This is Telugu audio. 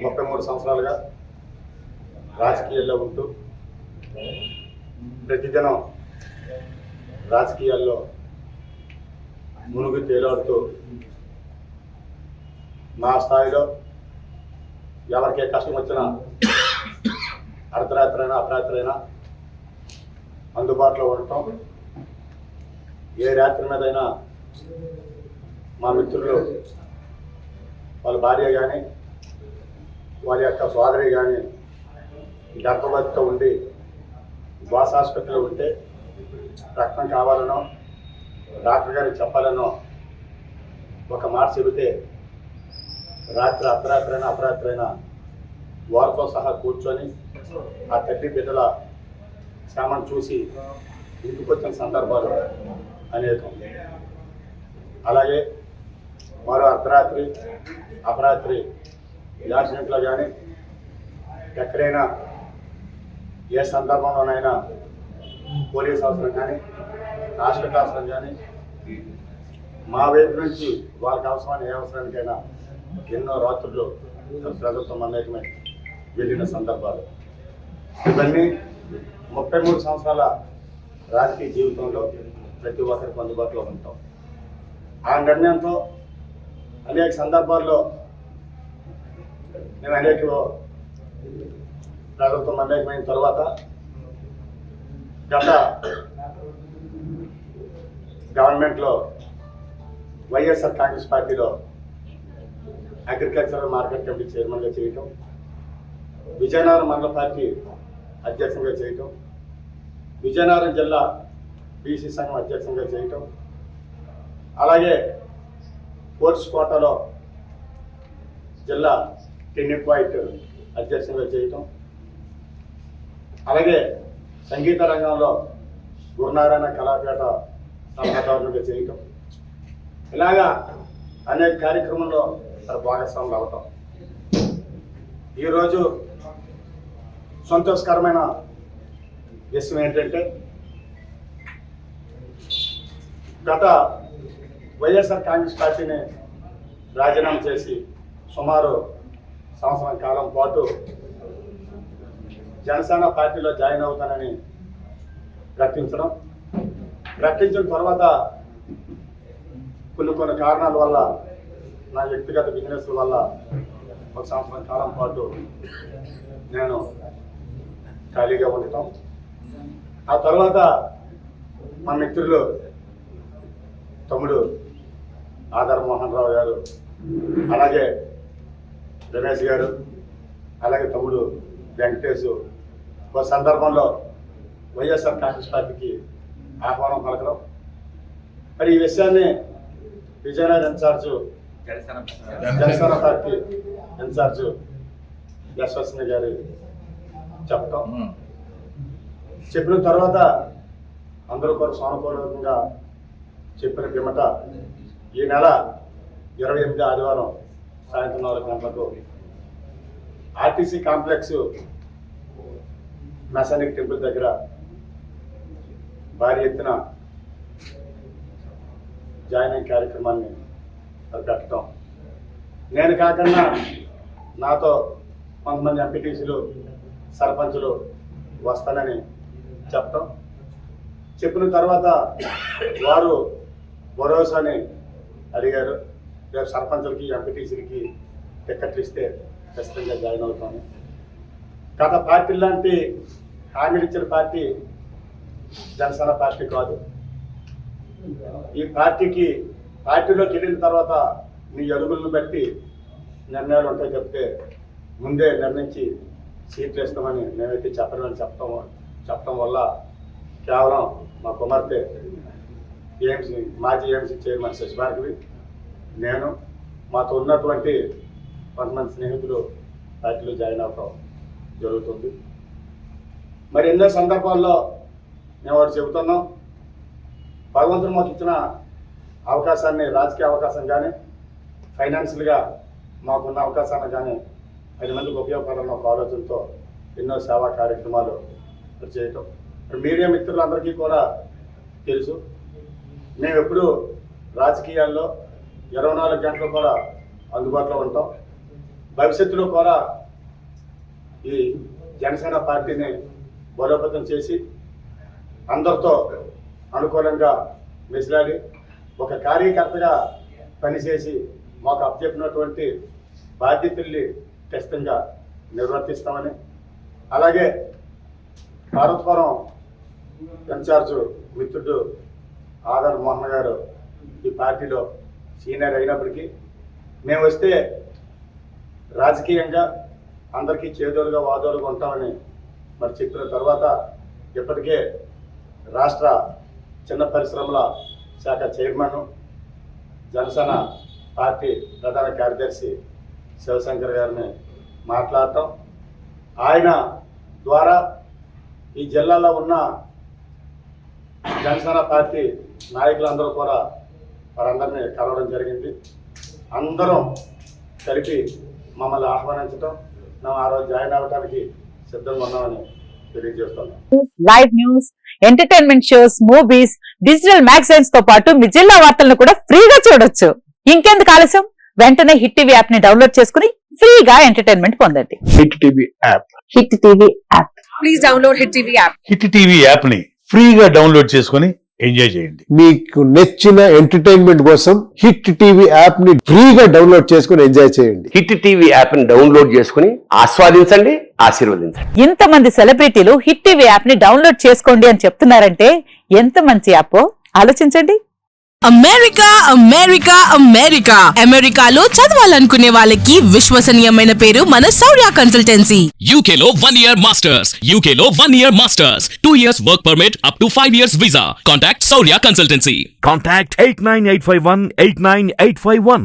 33 సంవత్సరాలుగా రాజకీయాల్లో ఉంటూ ప్రతిదినం రాజకీయాల్లో మునుగు తేలాడుతూ మా స్థాయిలో ఎవరికే కష్టం వచ్చినా అర్ధరాత్రి అయినా అపరాత్రి అయినా అందుబాటులో ఉండటం, ఏ రాత్రి మీదైనా మా మిత్రులు వాళ్ళ భార్య కానీ వాళ్ళ యొక్క సోదరి కానీ గర్భవతితో ఉండి బాస్ హాస్పిటల్లో ఉంటే రక్తం కావాలనో డాక్టర్ గారికి చెప్పాలనో ఒక మాట చెబితే రాత్రి అర్ధరాత్రైనా అపరాత్రైనా వారితో సహా కూర్చొని ఆ తల్లి బిడ్డల శ్రమను చూసి ఇంటికి వచ్చిన సందర్భాలు అనేకం. అలాగే మరో అర్ధరాత్రి అపరాత్రి యాక్సిడెంట్లో కానీ ఎక్కడైనా ఏ సందర్భంలోనైనా పోలీస్ అవసరం కానీ హాస్పిటల్ అవసరం కానీ మా వైపు నుంచి వాళ్ళకి అవసరమైన ఏ అవసరానికైనా ఎన్నో రాత్రులు ప్రజలతో మమేకమై వెళ్ళిన సందర్భాలు. ఇవన్నీ 33 సంవత్సరాల రాజకీయ జీవితంలో ప్రతి ఒక్కరికి అందుబాటులో ఉంటాం. ఆ నిర్ణయంతో అనేక సందర్భాల్లో నేను అనేక ప్రజలతో మమేకమైన తర్వాత గత గవర్నమెంట్లో వైఎస్ఆర్ కాంగ్రెస్ పార్టీలో అగ్రికల్చరల్ మార్కెట్ కమిటీ చైర్మన్గా చేయటం, విజయనగరం మండల పార్టీ అధ్యక్షంగా చేయటం, విజయనగరం జిల్లా బీసీ సంఘం అధ్యక్షంగా చేయటం, అలాగే కోర్స్ కోటలో జిల్లా టెన్నిక్ వైట్ అధ్యక్షంగా చేయటం, అలాగే సంగీత రంగంలో గురునారాయణ కళాపేట సలహాదారులుగా చేయటం, ఇలాగా అనేక కార్యక్రమంలో భాగస్వాములు అవటం. ఈరోజు సంతోషకరమైన విషయం ఏంటంటే గత వైఎస్ఆర్ కాంగ్రెస్ పార్టీని రాజీనామా చేసి సుమారు సంవత్సరం కాలం పాటు జనసేన పార్టీలో జాయిన్ అవుతానని ప్రకటించిన తర్వాత కొన్ని కారణాల వల్ల నా వ్యక్తిగత బిజినెస్ వల్ల ఒక సంవత్సరం కాలం పాటు నేను ఖాళీగా ఉండటం. ఆ తర్వాత మా మిత్రులు తమ్ముడు ఆధార్ మోహన్ రావు గారు, అలాగే రమేష్ గారు, అలాగే తమ్ముడు వెంకటేష్ ఒక సందర్భంలో వైఎస్ఆర్ కాంగ్రెస్ పార్టీకి ఆహ్వానం పలకడం. మరి ఈ విషయాన్ని Vizianagaram incharge Janasena party incharge Yashaswini గారి చెప్పిన తర్వాత అందరూ కూడా సానుకూలంగా చెప్పిన పిమ్మట ఈ నెల 28 ఆదివారం సాయంత్రం 4 గంటలకు ఆర్టీసీ కాంప్లెక్స్ మెసానిక్ టెంపుల్ దగ్గర భారీ ఎత్తున జాయినింగ్ కార్యక్రమాన్ని పెట్టడం, నేను కాకుండా నాతో కొంతమంది ఎంపీటీసీలు సర్పంచులు వస్తానని చెప్పిన తర్వాత వారు భరోసాని అడిగారు, రేపు సర్పంచులకి ఎంపీటీసీలకి టికెట్లు ఇస్తే ఖచ్చితంగా జాయిన్ అవుతాను. గత పార్టీ లాంటి హామీలు ఇచ్చిన పార్టీ జనసేన పార్టీ కాదు. ఈ పార్టీలోకి వెళ్ళిన తర్వాత మీ అడుగులను బట్టి నిర్ణయాలు ఉంటాయి చెప్తే ముందే నిర్ణయించి సీట్లు ఇస్తామని మేమైతే చెప్పడం వల్ల కేవలం మా కుమార్తె మాజీ ఏఎంసీ చైర్మన్ శశిభార్గవి, నేను మాతో ఉన్నటువంటి కొంతమంది స్నేహితులు పార్టీలో జాయిన్ అవ్వడం జరుగుతుంది. మరి ఎన్నో సందర్భాల్లో మేము వాడు చెబుతున్నాం, భగవంతుడు మాకు ఇచ్చిన అవకాశాన్ని, రాజకీయ అవకాశం కానీ ఫైనాన్షియల్గా మాకున్న అవకాశాన్ని కానీ 10 మందికి ఉపయోగపడాలన్న ఒక ఆలోచనతో ఎన్నో సేవా కార్యక్రమాలు చేయటం. మీడియా మిత్రులందరికీ కూడా తెలుసు, మేము ఎప్పుడు రాజకీయాల్లో 24 గంటలు కూడా అందుబాటులో ఉంటాం. భవిష్యత్తులో కూడా ఈ జనసేన పార్టీని బలోపేతం చేసి అందరితో అనుకూలంగా మెసిలాడి ఒక కార్యకర్తగా పనిచేసి మాకు అప్పచెప్పినటువంటి బాధ్యతల్ని ఖచ్చితంగా నిర్వర్తిస్తామని, అలాగే పార్వతపురం ఇన్ఛార్జ్ మిత్రుడు ఆదర్ మోహన్ గారు ఈ పార్టీలో సీనియర్ అయినప్పటికీ మేము వస్తే రాజకీయంగా అందరికీ చేదోలుగా వాదోలుగా ఉంటామని మరి చెప్పిన తర్వాత ఇప్పటికే రాష్ట్ర చిన్న పరిశ్రమల శాఖ చైర్మన్, జనసేన పార్టీ ప్రధాన కార్యదర్శి శివశంకర్ గారిని మాట్లాడటం, ఆయన ద్వారా ఈ జిల్లాలో ఉన్న జనసేన పార్టీ నాయకులందరూ కూడా వారందరినీ కలవడం జరిగింది. అందరం కలిపి మమ్మల్ని ఆహ్వానించడం, మేము ఆ రోజు జాయిన్ అవ్వడానికి సిద్ధంగా ఉన్నామని తెలియజేస్తున్నాం. Live news, entertainment shows, movies, digital magazines తో పాటు మీ జిల్లా వార్తలను కూడా ఫ్రీగా చూడొచ్చు. ఇంకెందుకు ఆలస్యం, వెంటనే హిట్ టీవీ యాప్ ని డౌన్లోడ్ చేసుకుని ఫ్రీగా ఎంటర్టైన్మెంట్ పొందండి. Hit TV app. Hit TV app. Please download hit TV app. Hit TV app ని ఫ్రీగా డౌన్లోడ్ చేసుకుని ఎంజాయ్ చేయండి. మీకు నచ్చిన ఎంటర్టైన్మెంట్ కోసం హిట్ టీవీ యాప్ ని ఫ్రీగా డౌన్లోడ్ చేసుకుని ఎంజాయ్ చేయండి. హిట్ టీవీ యాప్ ని డౌన్లోడ్ చేసుకుని ఆస్వాదించండి, ఆశీర్వదించండి. ఇంతమంది సెలబ్రిటీలు హిట్ టీవీ యాప్ ని డౌన్లోడ్ చేసుకోండి అని చెప్తున్నారంటే ఎంత మంచి యాప్ ఆలోచించండి. అమెరికా అమెరికా అమెరికా అమెరికాలో చదవాలనుకునే వాళ్ళకి విశ్వసనీయమైన పేరు మన శౌర్య కన్సల్టెన్సీ. UK లో 1 year masters. UK లో 1 year masters. 2 years work permit up to 5 years visa. Contact Saurya Consultancy. Contact 89851 89851.